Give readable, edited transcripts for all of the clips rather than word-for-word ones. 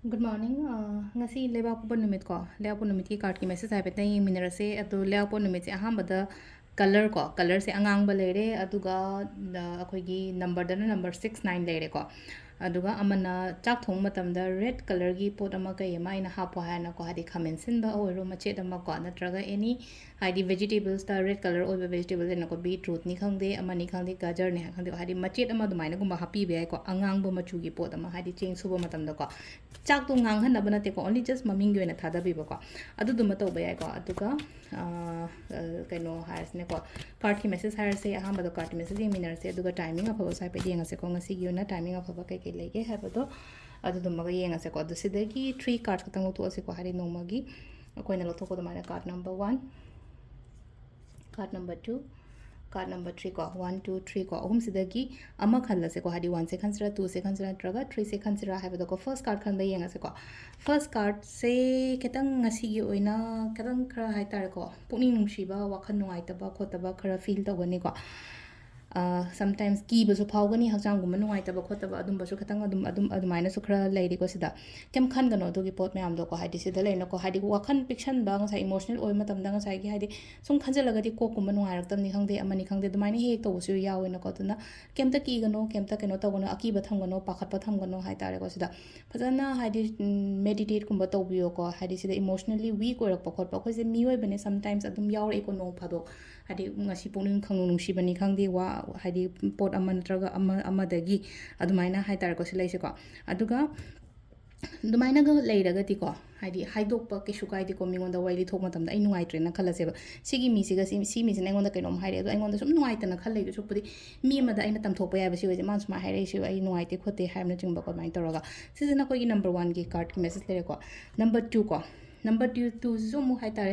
Good morning. Ngasi lewa po numit ko. Lewa po numit ki card ki message ay petay minera se atu lewa po numit se aham bada color ko. Color se angang ba leire atuga akhoi gi number da number 69 leire ko. Aduga amana chak thong matam da red color gi pot ama kai mai na hapo ha na ko hadi khamen sin ba o ro ma che da ma ko na traga any hadi vegetables da red color o vegetables na ko beetroot ni khang de ama ni khang de gajar ne khang de hadi ma che da ma du mai na gumba happy be ko angang ba ma chu gi pot ama hadi cheng su ba matam da ko chak tu ngang han na bana te ko only just maming gi na thada bi ba ko adu du ma to ba ya ko aduga kaino has ne ko card ki message har se aham ba do card message ni minar se aduga timing of sai pe ding se ko ngasi gi na timing of ba kai kai lege ha ba do adu du ma ga yeng se ko adu se de gi 3 cards ka tang to se ko hari no ma gi ko na lo to ko do ma card number 1 card number 2 card number 3 ko 1 2 3 ko ahum sidagi ama khala se ko hadi 1 se khansira 2 se khansira traga 3 se khansira ha ba ko first card khan ba yenga se ko first card se ketang ngasi gi oina ketang khara hai tar ko puni nungshi ba wakhan nungai ta ba khota ba khara feel ta gani ko sometimes ki ba so phau gani hakjang gum nungai ta ba khota ba adum ba so khatang adum maina so khara lairi ko sida kem khan gano do gi pot me am do ko hadi sida leina ko hadi wakhan fiction ba nga sai emotional oi matam da nga sai gi hadi sum khanjala ga di ko kum nungai rak tam ni khangde amani khangde du maina he to su yawe na ko tuna kem ta ki gano kem ta keno to gano aki ba tham gano pakhat pa tham gano hai tare ko sida phajana hadi meditate kum ba to biyo ko hadi sida emotionally weak orak pa khot pa khoi se mi oi bane sometimes adum yaw re ko no phado hadi ngasi pungning khangnu nungsi bani khangde wa hadi pot ama natraga ama dagi adumaina hai tar ko silai se ko aduga dumaina ga leiraga ti ko hadi haidok pa ke shukai di ko mingonda waili thok matam da ai nungai tre na khala se ba sigi mi siga si mi se na ngonda kainom haire adu ai ngonda sum nungai ta na khal lei su pudi mi ma da ai na tam thok pa ya ba si we man sma haire si ai nungai te khote haim na jingba ko mai toroga sisina ko gi number 1 gi card ki message lere ko number 2 ko number 2 zo mu hai tare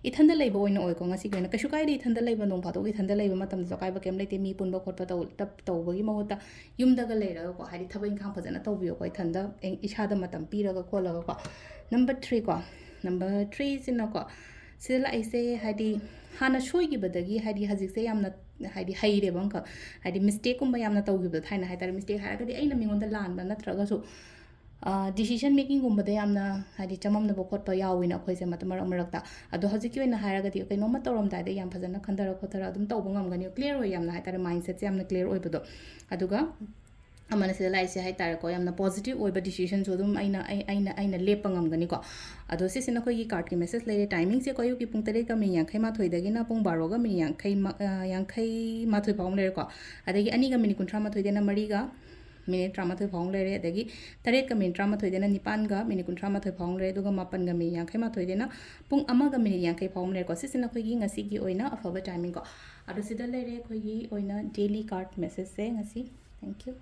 ithanda leiba oina oi ko ngasi gena kashu kai ri ithanda leiba nong phato ithanda leiba matam zo kai ba kem leite mi pun ba khot pa taw ba gi mahota yum da ga leira ko hari thabai khang phajana taw biyo ko ithanda isha da matam pira ga khola ga ko number 3 ko number 3 sina ko sila aise hadi hana shoi gi badagi hadi hajik se yamna hadi haire bang ka hadi mistake kum ba yamna taw gi ba thaina hai tare mistake ha ga di aina mingonda lan ba natraga so decision making gumba da yamna hadi chamam na bokot pa yawina khoi se matamar amarakta ado hajiki oina hairaga di kaino ma torom dai da yam phajana khandara khothara adum tawba ngam gani clear oi yamna hai tare mindset se yamna clear oi bado aduga amana se lai se hai tare ko yamna positive oi ba decision so dum aina lepa ngam gani ko ado se sina khoi gi card ki message lere timing se ko yu ki pung tare ka mi yang khai ma thoi da gi na pung 12 ga mi yang khai ma thoi paum lere ko adagi ani ga mini kuntra ma thoi de na mari ga minute drama thoi phong lere adagi taret ka minute drama thoi dena nipan ga minute kun drama thoi phong lere duga mapan ga mi yang khai ma thoi dena pung ama ga minute yang khai phong lere ko sisina khoi gi ngasi gi oina afaba timing ko adu sida lere khoi gi oina daily card message se ngasi thank you